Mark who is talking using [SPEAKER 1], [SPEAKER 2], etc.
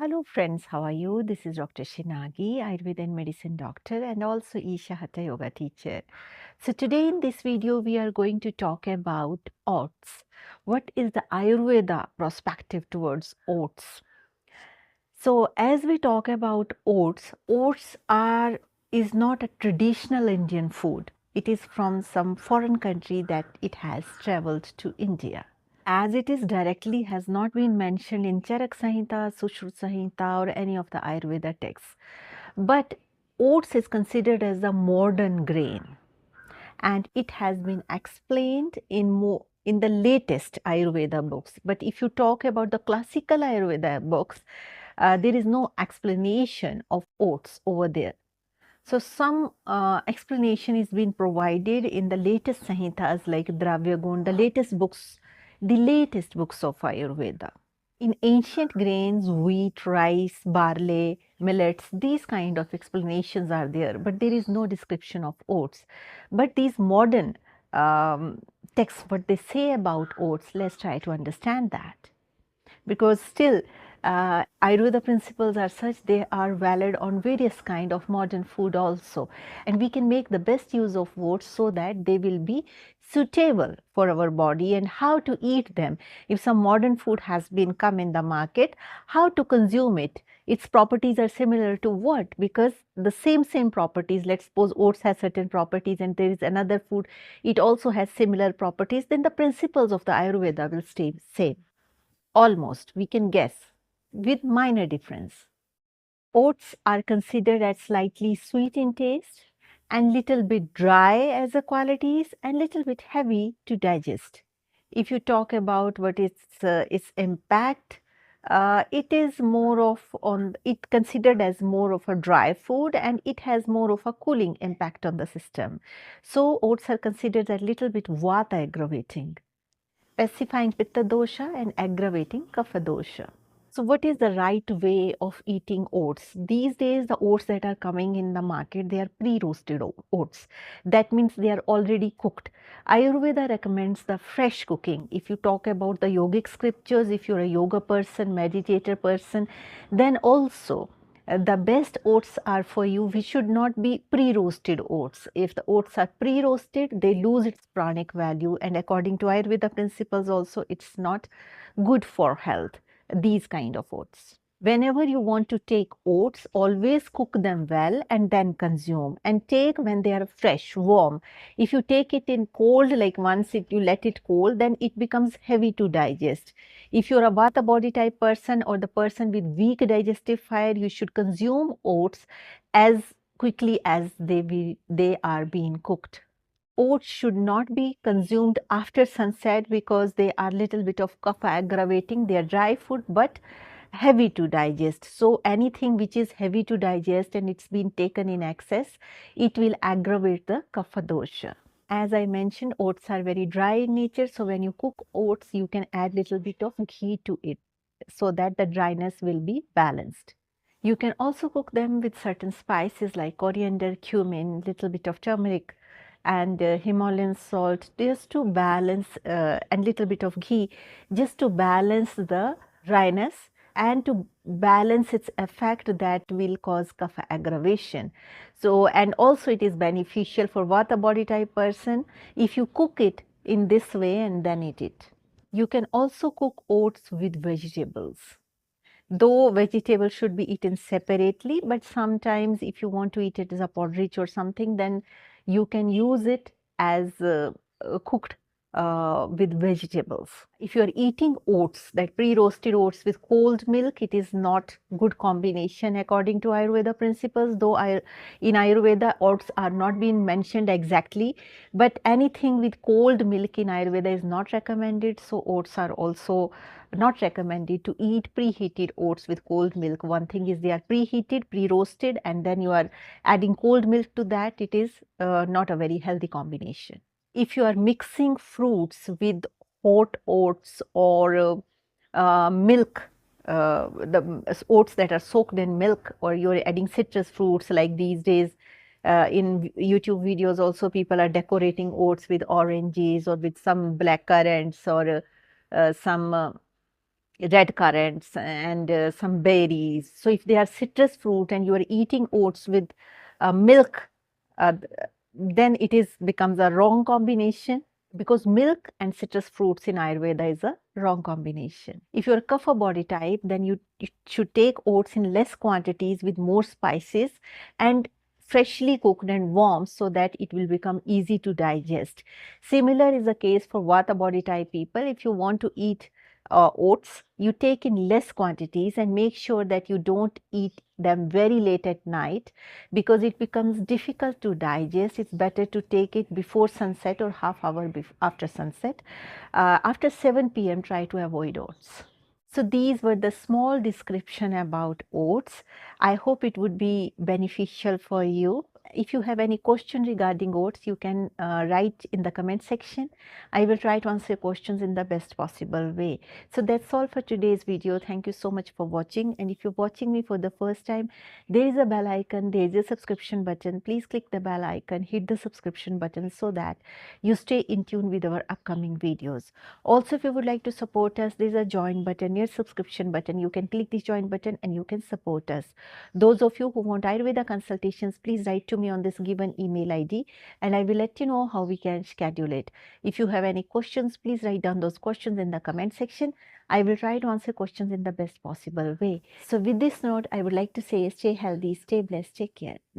[SPEAKER 1] Hello friends, how are you? This is Dr. Shinagi, Ayurveda and medicine doctor and also Isha Hatha Yoga teacher. So today in this video we are going to talk about oats. What is the Ayurveda perspective towards oats? So as we talk about oats, is not a traditional Indian food. It is from some foreign country that it has traveled to India. As it is directly has not been mentioned in Charak Samhita, Sushruta Samhita or any of the Ayurveda texts. But oats is considered as a modern grain and it has been explained in the latest Ayurveda books. But if you talk about the classical Ayurveda books, there is no explanation of oats over there. So some explanation is being provided in the latest Samhitas like Dravya Gun, the latest books of Ayurveda. In ancient grains, wheat, rice, barley, millets, these kind of explanations are there, but there is no description of oats. But these modern texts, what they say about oats, let's try to understand that. Because still, Ayurveda principles are such they are valid on various kind of modern food also, and we can make the best use of oats so that they will be suitable for our body and how to eat them. If some modern food has been come in the market, how to consume it, its properties are similar to what, because the same properties, let's suppose oats has certain properties and there is another food, it also has similar properties, then the principles of the Ayurveda will stay same. Almost, we can guess, with minor difference. Oats are considered as slightly sweet in taste and little bit dry as a qualities and little bit heavy to digest. If you talk about what its impact, it is more of on it considered as more of a dry food and it has more of a cooling impact on the system. So oats are considered a little bit vata aggravating, specifying pitta dosha and aggravating kapha dosha. So what is the right way of eating oats? These days, the oats that are coming in the market, they are pre-roasted oats. That means they are already cooked. Ayurveda recommends the fresh cooking. If you talk about the yogic scriptures, if you're a yoga person, meditator person, then also the best oats are for you. We should not be pre-roasted oats. If the oats are pre-roasted, they lose its pranic value, and according to Ayurveda principles also, it's not good for health, these kind of oats. Whenever you want to take oats, always cook them well and then consume, and take when they are fresh, warm. If you take it in cold, like once you let it cool, then it becomes heavy to digest. If you're a vata body type person or the person with weak digestive fire, you should consume oats as quickly as they are being cooked. Oats should not be consumed after sunset because they are little bit of kapha aggravating. They are dry food but heavy to digest. So anything which is heavy to digest and it's been taken in excess, it will aggravate the kapha dosha. As I mentioned, oats are very dry in nature. So when you cook oats, you can add little bit of ghee to it so that the dryness will be balanced. You can also cook them with certain spices like coriander, cumin, little bit of turmeric and Himalayan salt, just to balance and little bit of ghee, just to balance the dryness and to balance its effect that will cause kapha aggravation. So, and also it is beneficial for vata body type person if you cook it in this way and then eat it. You can also cook oats with vegetables. Though vegetables should be eaten separately, but sometimes if you want to eat it as a porridge or something, then you can use it as cooked with vegetables. If you are eating oats, that pre-roasted oats with cold milk, it is not good combination according to Ayurveda principles. Though in Ayurveda, oats are not being mentioned exactly, but anything with cold milk in Ayurveda is not recommended. So oats are also not recommended to eat preheated oats with cold milk. One thing is they are preheated, pre-roasted, and then you are adding cold milk to that. It is not a very healthy combination. If you are mixing fruits with hot oats or milk, the oats that are soaked in milk, or you're adding citrus fruits like these days. In YouTube videos also people are decorating oats with oranges or with some black currants or some red currants and some berries. So if they are citrus fruit and you are eating oats with milk, uh, then it is becomes a wrong combination, because milk and citrus fruits in Ayurveda is a wrong combination. If you are a kapha body type, then you should take oats in less quantities with more spices and freshly cooked and warm, so that it will become easy to digest. Similar is the case for vata body type people. If you want to eat oats, you take in less quantities and make sure that you don't eat them very late at night, because it becomes difficult to digest. It's better to take it before sunset or half hour after sunset. After 7 p.m., try to avoid oats. So these were the small description about oats. I hope it would be beneficial for you. If you have any question regarding oats, you can write in the comment section. I will try to answer questions in the best possible way. So that's all for today's video. Thank you so much for watching. And if you're watching me for the first time, there is a bell icon, there is a subscription button. Please click the bell icon, hit the subscription button, so that you stay in tune with our upcoming videos. Also, if you would like to support us, there is a join button near subscription button. You can click the join button and you can support us. Those of you who want Ayurveda consultations, please write to me on this given email ID and I will let you know how we can schedule it. If you have any questions, please write down those questions in the comment section. I will try to answer questions in the best possible way. So with this note, I would like to say stay healthy, stay blessed, take care. Bye.